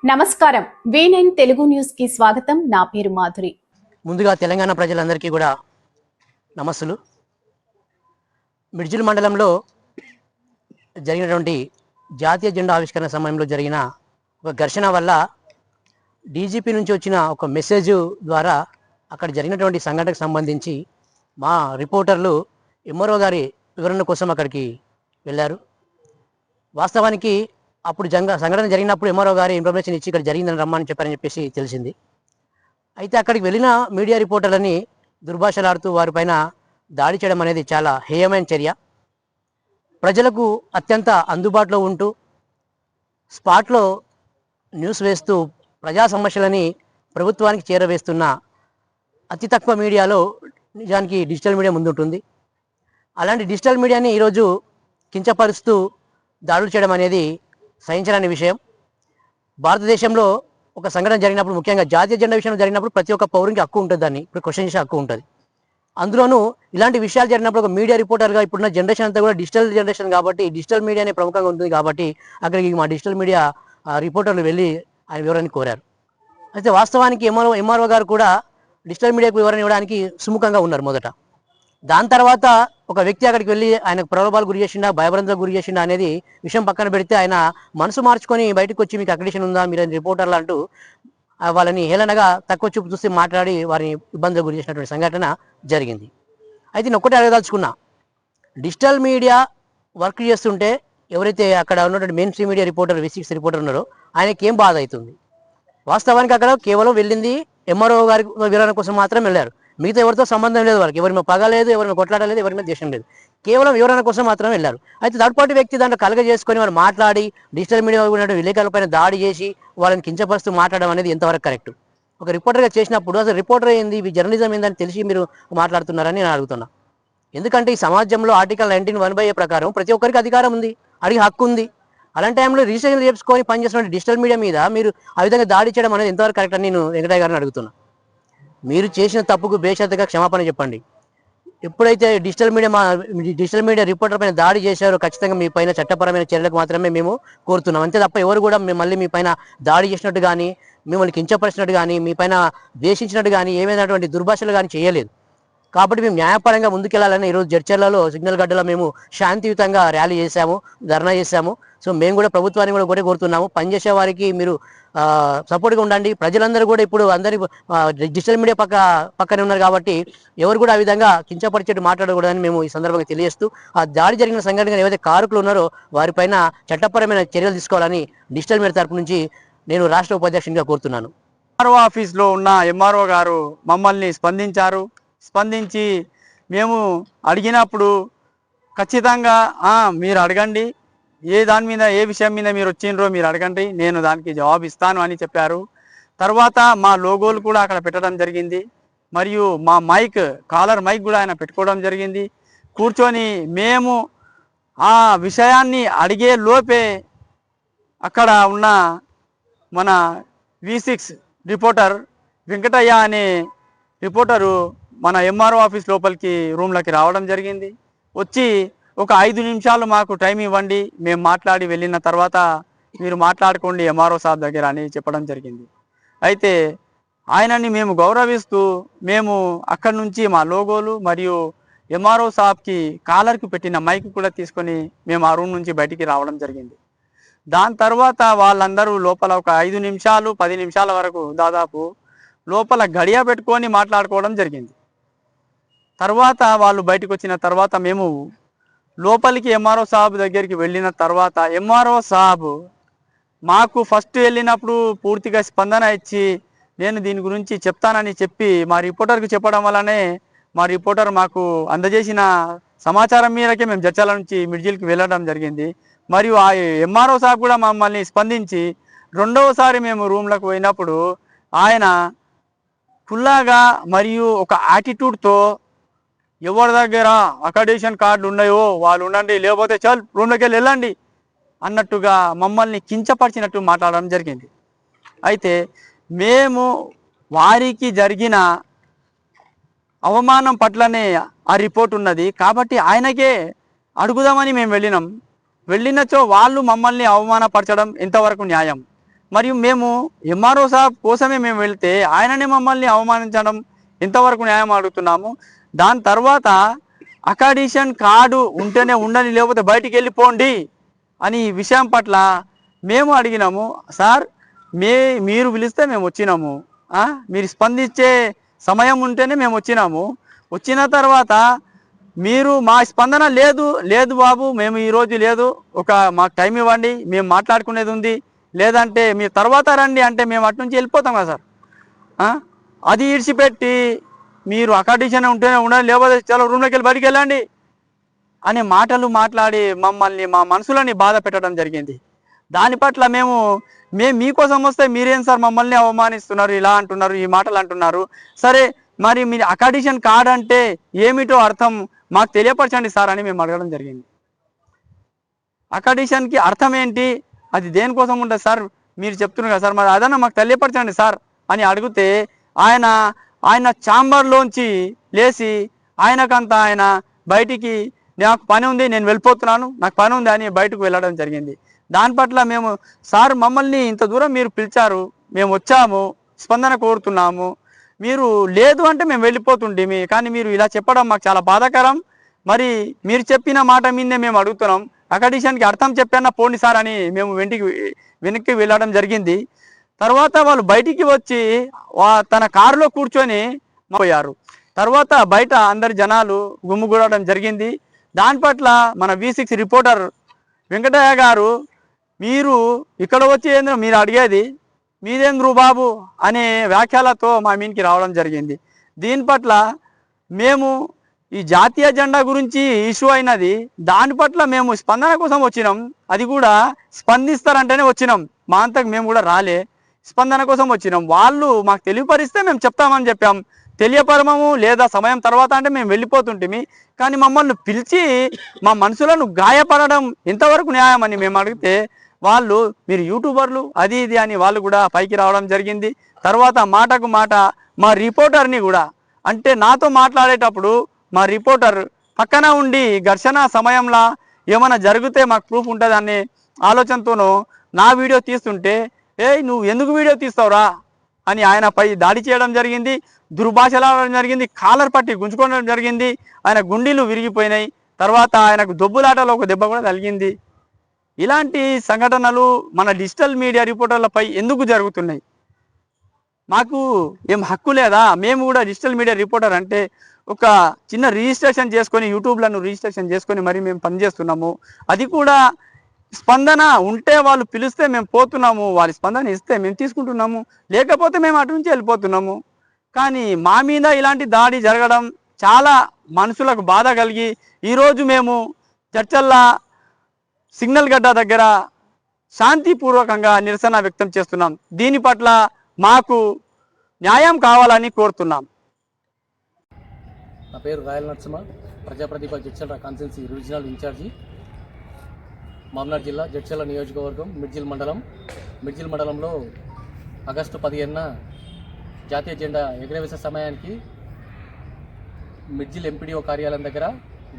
నమస్కారం. V9 Telugu news కి స్వాగతం. నా పేరు మాధురి. ముందుగా తెలంగాణ ప్రజలందరికీ కూడా నమస్సులు. మిడ్జిల్ మండలంలో జరిగినటువంటి జాతీయ జెండా ఆవిష్కరణ సమయంలో జరిగిన ఒక ఘర్షణ వల్ల డీజీపీ నుంచి వచ్చిన ఒక మెసేజ్ ద్వారా అక్కడ జరిగినటువంటి సంఘటనకు సంబంధించి మా రిపోర్టర్లు ఎంఆర్ఓ గారి వివరణ కోసం అక్కడికి వెళ్ళారు. వాస్తవానికి అప్పుడు సంఘటన జరిగినప్పుడు ఎంఆర్ఓ గారి ఇన్ఫర్మేషన్ ఇచ్చి ఇక్కడ జరిగిందని రమ్మని చెప్పారని చెప్పేసి తెలిసింది. అయితే అక్కడికి వెళ్ళిన మీడియా రిపోర్టర్లని దుర్భాషలాడుతూ వారిపైన దాడి చేయడం అనేది చాలా హేయమైన చర్య. ప్రజలకు అత్యంత అందుబాటులో ఉంటూ స్పాట్లో న్యూస్ వేస్తూ ప్రజా సమస్యలని ప్రభుత్వానికి చేరవేస్తున్న అతి తక్కువ మీడియాలో నిజానికి డిజిటల్ మీడియా ముందుంటుంది. అలాంటి డిజిటల్ మీడియాని ఈరోజు కించపరుస్తూ దాడులు చేయడం అనేది సహించలేని విషయం. భారతదేశంలో ఒక సంఘటన జరిగినప్పుడు, ముఖ్యంగా జాతీయ జెండా విషయంలో జరిగినప్పుడు ప్రతి ఒక్క పౌరునికి హక్కు ఉంటుంది, దాన్ని ఇప్పుడు క్వశ్చన్ చేసే హక్కు ఉంటుంది. అందులోనూ ఇలాంటి విషయాలు జరిగినప్పుడు ఒక మీడియా రిపోర్టర్గా ఇప్పుడున్న జనరేషన్ అంతా కూడా డిజిటల్ జనరేషన్ కాబట్టి డిజిటల్ మీడియానే ప్రముఖంగా ఉంటుంది కాబట్టి అక్కడికి మా డిజిటల్ మీడియా రిపోర్టర్లు వెళ్ళి ఆయన వివరణ కోరారు. అయితే వాస్తవానికి ఎంఆర్ఓ గారు కూడా డిజిటల్ మీడియాకు వివరణ ఇవ్వడానికి సుముఖంగా ఉన్నారు మొదట. దాని తర్వాత ఒక వ్యక్తి అక్కడికి వెళ్ళి ఆయనకు ప్రలోభాలు గురి చేసిండా, భయభ్రాంతులకు గురి చేసిండా అనేది విషయం పక్కన పెడితే ఆయన మనసు మార్చుకొని బయటకు వచ్చి మీకు అక్రిడిషన్ ఉందా, మీరు రిపోర్టర్లు అంటూ వాళ్ళని హేళనగా తక్కువ చూపు చూసి మాట్లాడి వారిని ఇబ్బందులకు గురి చేసినటువంటి సంఘటన జరిగింది. అయితే నేను ఒక్కటే అడగదలుచుకున్నా, డిజిటల్ మీడియా వర్క్ చేస్తుంటే ఎవరైతే అక్కడ ఉన్నటువంటి main stream media reporter V6 reporter ఉన్నారో ఆయనకి ఏం బాధ అవుతుంది? వాస్తవానికి అక్కడ కేవలం వెళ్ళింది ఎంఆర్ఓ గారి వివరణ కోసం మాత్రం వెళ్ళారు. మిగతా ఎవరితో సంబంధం లేదు, వాళ్ళకి ఎవరి మీద పగ లేదు, ఎవరి మీద కొట్లాడలేదు, ఎవరి మీద దేశం లేదు, కేవలం వివరణ కోసం మాత్రం వెళ్ళారు. అయితే థర్డ్ పార్టీ వ్యక్తి దాంట్లో కలగజేసుకొని వాళ్ళు మాట్లాడి డిజిటల్ మీడియా ఉన్నటువంటి విలేకరులపైన దాడి చేసి వాళ్ళని కించపరుస్తూ మాట్లాడడం అనేది ఎంతవరకు కరెక్ట్? ఒక రిపోర్టర్గా చేసినప్పుడు అసలు రిపోర్టర్ ఏంది, జర్నలిజం ఏందని తెలిసి మీరు మాట్లాడుతున్నారని నేను అడుగుతున్నా. ఎందుకంటే ఈ సమాజంలో ఆర్టికల్ 19(1) ప్రకారం ప్రతి ఒక్కరికి అధికారం ఉంది, అడిగే హక్కు ఉంది. అలాంటి టైంలో రిజిస్ట్రేషన్ చేసుకొని పనిచేస్తున్న డిజిటల్ మీడియా మీద మీరు ఆ విధంగా దాడి చేయడం అనేది ఎంతవరకు కరెక్ట్ అని నేను వెంకటయ్య గారిని అడుగుతున్నా. మీరు చేసిన తప్పుకు బేషరతుగా క్షమాపణ చెప్పండి. ఎప్పుడైతే డిజిటల్ మీడియా రిపోర్టర్ పైన దాడి చేశారో ఖచ్చితంగా మీ పైన చట్టపరమైన చర్యలకు మాత్రమే మేము కోరుతున్నాం. అంతే తప్ప ఎవరు కూడా మళ్ళీ మీ పైన దాడి చేసినట్టు కానీ, మిమ్మల్ని కించపరిచినట్టు కానీ, మీ పైన ద్వేషించినట్టు కానీ, ఏమైనటువంటి దుర్భాషలు కానీ చేయలేదు. కాబట్టి మేము న్యాయపరంగా ముందుకెళ్లాలని ఈరోజు జడ్చర్లలో సిగ్నల్ గడ్డలో మేము శాంతియుతంగా ర్యాలీ చేశాము, ధర్నా చేశాము. సో మేము కూడా ప్రభుత్వాన్ని కూడా ఒకటే కోరుతున్నాము, పనిచేసే వారికి మీరు సపోర్ట్గా ఉండండి. ప్రజలందరూ కూడా ఇప్పుడు అందరి డిజిటల్ మీడియా పక్కనే ఉన్నారు కాబట్టి ఎవరు కూడా ఆ విధంగా కించపరిచేట్టు మాట్లాడకూడదని మేము ఈ సందర్భంగా తెలియజేస్తూ, ఆ దాడి జరిగిన సంఘటన ఏవైతే కారకులు ఉన్నారో వారిపైన చట్టపరమైన చర్యలు తీసుకోవాలని డిజిటల్ మీడియా తరపు నుంచి నేను రాష్ట్ర ఉపాధ్యక్షునిగా కోరుతున్నాను. ఎంఆర్ఓ ఆఫీస్లో ఉన్న ఎంఆర్ఓ గారు మమ్మల్ని స్పందించి మేము అడిగినప్పుడు ఖచ్చితంగా మీరు అడగండి, దాని మీద ఏ విషయం మీద మీరు వచ్చిండ్రో మీరు అడగండి, నేను దానికి జవాబు ఇస్తాను అని చెప్పారు. తర్వాత మా లోగోలు కూడా అక్కడ పెట్టడం జరిగింది, మరియు మా కాలర్ మైక్ కూడా ఆయన పెట్టుకోవడం జరిగింది. కూర్చొని మేము ఆ విషయాన్ని అడిగే లోపే అక్కడ ఉన్న మన V6 రిపోర్టర్ వెంకటయ్య అనే రిపోర్టరు మన ఎంఆర్ఓ ఆఫీస్ లోపలికి రూమ్లోకి రావడం జరిగింది. వచ్చి ఒక 5 నిమిషాలు మాకు టైం ఇవ్వండి, మేము మాట్లాడి వెళ్ళిన తర్వాత మీరు మాట్లాడుకోండి ఎంఆర్ఓ సాబ్ దగ్గర అని చెప్పడం జరిగింది. అయితే ఆయనని మేము గౌరవిస్తూ మేము అక్కడి నుంచి మా లోగోలు మరియు ఎంఆర్ఓ సాబ్కి కాలర్కి పెట్టిన మైక్ కూడా తీసుకొని మేము ఆ రూమ్ నుంచి బయటికి రావడం జరిగింది. దాని తర్వాత వాళ్ళందరూ లోపల ఒక 5 నిమిషాలు 10 నిమిషాల వరకు దాదాపు లోపల గడియ పెట్టుకొని మాట్లాడుకోవడం జరిగింది. తర్వాత వాళ్ళు బయటకు వచ్చిన తర్వాత మేము లోపలికి ఎంఆర్ఓ సాబ్ దగ్గరికి వెళ్ళిన తర్వాత ఎంఆర్ఓ సాబ్ మాకు ఫస్ట్ వెళ్ళినప్పుడు పూర్తిగా స్పందన ఇచ్చి నేను దీని గురించి చెప్తానని చెప్పి మా రిపోర్టర్కి చెప్పడం వల్లనే మా రిపోర్టర్ మాకు అందజేసిన సమాచారం మేరకే మేము జడ్చర్ల నుంచి మిడ్జిల్కి వెళ్ళడం జరిగింది. మరియు ఆ ఎంఆర్ఓ సాబ్ కూడా మమ్మల్ని స్పందించి రెండవసారి మేము రూమ్లకు పోయినప్పుడు ఆయన ఫుల్లాగా మరియు ఒక యాటిట్యూడ్తో ఎవరి దగ్గర అకాడిషన్ కార్డులు ఉన్నాయో వాళ్ళు ఉండండి, లేకపోతే చల్ రూమ్లోకి వెళ్ళండి అన్నట్టుగా మమ్మల్ని కించపరిచినట్టు మాట్లాడడం జరిగింది. అయితే మేము వారికి జరిగిన అవమానం పట్లనే ఆ రిపోర్ట్ ఉన్నది కాబట్టి ఆయనకే అడుగుదామని మేము వెళ్ళినచో వాళ్ళు మమ్మల్ని అవమానపరచడం ఎంతవరకు న్యాయం? మరియు మేము ఎంఆర్ఓ సాబ్ కోసమే మేము వెళ్తే ఆయననే మమ్మల్ని అవమానించడం ఇంతవరకు న్యాయం అడుగుతున్నాము. దాని తర్వాత అకాడిషన్ కార్డు ఉంటేనే ఉండని, లేకపోతే బయటికి వెళ్ళిపోండి అని ఈ విషయం పట్ల మేము అడిగినాము. సార్ మీరు పిలిస్తే మేము వచ్చినాము, మీరు స్పందించే సమయం ఉంటేనే మేము వచ్చినాము. వచ్చిన తర్వాత మీరు మా స్పందన లేదు బాబు, మేము ఈరోజు లేదు, మాకు టైం ఇవ్వండి, మేము మాట్లాడుకునేది ఉంది, లేదంటే మీరు తర్వాత రండి అంటే మేము అటు నుంచి వెళ్ళిపోతాం కదా సార్. అది ఈడ్చిపెట్టి మీరు అకాడిషన్ ఉంటేనే ఉండాలి, లేకపోతే చాలా రూమ్లోకి వెళ్ళి బయటికి వెళ్ళండి అనే మాటలు మాట్లాడి మమ్మల్ని, మా మనసులని బాధ పెట్టడం జరిగింది. దాని పట్ల మేము మీకోసం వస్తే మీరేం సార్ మమ్మల్ని అవమానిస్తున్నారు, ఇలా అంటున్నారు, ఈ మాటలు అంటున్నారు. సరే మరి మీరు అకాడిషన్ కార్డ్ అంటే ఏమిటో అర్థం మాకు తెలియపరచండి సార్ అని మేము అడగడం జరిగింది. అకాడిషన్కి అర్థం ఏంటి, అది దేనికోసం ఉంటుంది సార్ మీరు చెప్తున్నారు కదా సార్, మరి అదన్నా మాకు తెలియపరచండి సార్ అని అడిగితే ఆయన ఛాంబర్లోంచి లేచి ఆయన బయటికి నాకు పని ఉంది, నేను వెళ్ళిపోతున్నాను, నాకు పని ఉంది అని బయటకు వెళ్ళడం జరిగింది. దాని పట్ల మేము సార్ మమ్మల్ని ఇంత దూరం మీరు పిలిచారు, మేము వచ్చాము, స్పందన కోరుతున్నాము, మీరు లేదు అంటే మేము వెళ్ళిపోతుండేమి, కానీ మీరు ఇలా చెప్పడం మాకు చాలా బాధాకరం. మరి మీరు చెప్పిన మాట మీదే మేము అడుగుతున్నాం, అకాడిషన్కి అర్థం చెప్పానా పోండి సార్ అని మేము వెనక్కి వెళ్ళడం జరిగింది. తర్వాత వాళ్ళు బయటికి వచ్చి తన కారులో కూర్చొని పోయారు. తర్వాత బయట అందరి జనాలు గుమ్ముగూడడం జరిగింది. దాని పట్ల మన V6 రిపోర్టర్ వెంకటయ్య గారు, మీరు ఇక్కడ వచ్చి ఏంద్ర మీరు అడిగేది మీదేంద్రు బాబు అనే వ్యాఖ్యలతో మా మీనికి రావడం జరిగింది. దీని పట్ల మేము ఈ జాతీయ జెండా గురించి ఇష్యూ అయినది, దాని పట్ల మేము స్పందన కోసం వచ్చినాం. అది కూడా స్పందిస్తారంటేనే వచ్చినాం, మా అంతకు మేము కూడా రాలే, స్పందన కోసం వచ్చినాం. వాళ్ళు మాకు తెలియపరిస్తే మేము చెప్తామని చెప్పాం. తెలియపరమము లేదా సమయం తర్వాత అంటే మేము వెళ్ళిపోతుంటిమి, కానీ మమ్మల్ని పిలిచి మా మనసులను గాయపడడం ఎంతవరకు న్యాయం అని మేము అడిగితే వాళ్ళు మీరు యూట్యూబర్లు అది ఇది అని వాళ్ళు కూడా పైకి రావడం జరిగింది. తర్వాత మాటకు మాట మా రిపోర్టర్ని కూడా, అంటే నాతో మాట్లాడేటప్పుడు మా రిపోర్టర్ పక్కన ఉండి ఘర్షణ సమయంలో ఏమైనా జరిగితే మాకు ప్రూఫ్ ఉంటుంది అనే ఆలోచనతోనూ నా వీడియో తీస్తుంటే, నువ్వు ఎందుకు వీడియో తీస్తావురా అని ఆయనపై దాడి చేయడం జరిగింది, దుర్భాషలాడడం జరిగింది, కాలర్ పట్టి గుంజుకోవడం జరిగింది, ఆయన గుండీలు విరిగిపోయినాయి. తర్వాత ఆయనకు దొబ్బులాటలో ఒక దెబ్బ కూడా తగిలింది. ఇలాంటి సంఘటనలు మన డిజిటల్ మీడియా రిపోర్టర్లపై ఎందుకు జరుగుతున్నాయి? మాకు ఏం హక్కు లేదా? మేము కూడా డిజిటల్ మీడియా రిపోర్టర్ అంటే ఒక చిన్న రిజిస్ట్రేషన్ చేసుకొని, యూట్యూబ్లను రిజిస్ట్రేషన్ చేసుకొని మరి మేము పనిచేస్తున్నాము. అది కూడా స్పందన ఉంటే వాళ్ళు పిలిస్తే మేము పోతున్నాము, వాళ్ళ స్పందన ఇస్తే మేము తీసుకుంటున్నాము, లేకపోతే మేము అటు నుంచి వెళ్ళిపోతున్నాము. కానీ మా మీద ఇలాంటి దాడి జరగడం చాలా మనసులకు బాధ కలిగి ఈరోజు మేము చర్చల్ల సిగ్నల్ గడ్డ దగ్గర శాంతిపూర్వకంగా నిరసన వ్యక్తం చేస్తున్నాం. దీని పట్ల మాకు న్యాయం కావాలని కోరుతున్నాం. నా పేరు Royal Narasimha, Prajapratibha Jadcherla constituency regional incharge, మమ్నాడ్ జిల్లా జడ్చర్ల నియోజకవర్గం మిడ్జిల్ మండలంలో ఆగస్టు 15న జాతీయ జెండా ఎగరవేసే సమయానికి మిడ్జిల్ ఎంపీడీఓ కార్యాలయం దగ్గర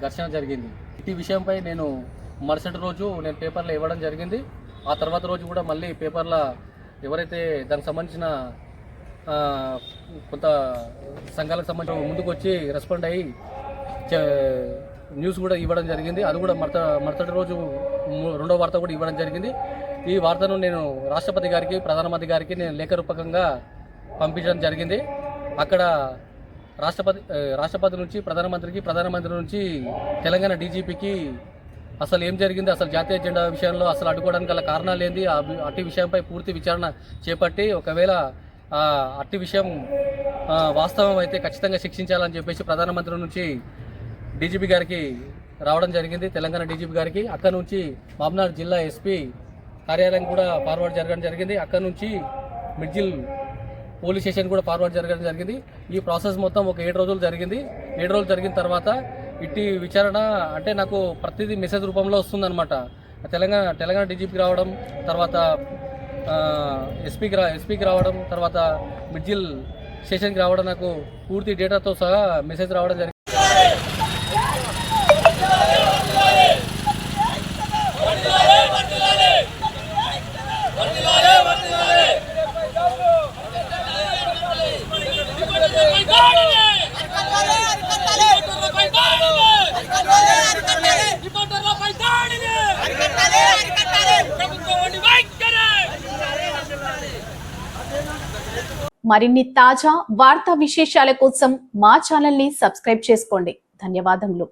ఘర్షణ జరిగింది. ఈ విషయంపై నేను మరుసటి రోజు పేపర్లో ఇవ్వడం జరిగింది. ఆ తర్వాత రోజు కూడా మళ్ళీ పేపర్లో ఎవరైతే దానికి సంబంధించిన కొంత సంఘాలకు సంబంధించిన ముందుకు వచ్చి రెస్పాండ్ అయ్యి న్యూస్ కూడా ఇవ్వడం జరిగింది. అది కూడా మరుసటి రోజు రెండో వార్త కూడా ఇవ్వడం జరిగింది. ఈ వార్తను నేను రాష్ట్రపతి గారికి, ప్రధానమంత్రి గారికి నేను లేఖ రూపకంగా పంపించడం జరిగింది. అక్కడ రాష్ట్రపతి నుంచి ప్రధానమంత్రి నుంచి తెలంగాణ డీజీపీకి అసలు ఏం జరిగింది, అసలు జాతీయ జెండా విషయంలో అసలు అడ్డుకోవడానికి గల కారణాలు ఏంది, అట్టి విషయంపై పూర్తి విచారణ చేపట్టి ఒకవేళ అట్టి విషయం వాస్తవం అయితే ఖచ్చితంగా శిక్షించాలని చెప్పేసి ప్రధానమంత్రి నుంచి డీజీపీ గారికి రావడం జరిగింది, తెలంగాణ డీజీపీ గారికి. అక్కడ నుంచి మమ్నాడ్ జిల్లా ఎస్పీ కార్యాలయం కూడా ఫార్వర్డ్ జరగడం జరిగింది. అక్కడ నుంచి మిడ్జిల్ పోలీస్ స్టేషన్ కూడా ఫార్వర్డ్ జరగడం జరిగింది. ఈ ప్రాసెస్ మొత్తం ఒక 7 రోజులు జరిగింది. 7 రోజులు జరిగిన తర్వాత ఇట్టి విచారణ అంటే నాకు ప్రతిదీ మెసేజ్ రూపంలో వస్తుందన్నమాట. తెలంగాణ డీజీపీకి రావడం, తర్వాత ఎస్పీకి రావడం, తర్వాత మిడ్జిల్ స్టేషన్కి రావడం, నాకు పూర్తి డేటాతో సహా మెసేజ్ రావడం జరిగింది. మరిన్ని తాజా వార్తా విశేషాల కోసం మా ఛానల్ ని సబ్స్క్రైబ్ చేసుకోండి. ధన్యవాదములు.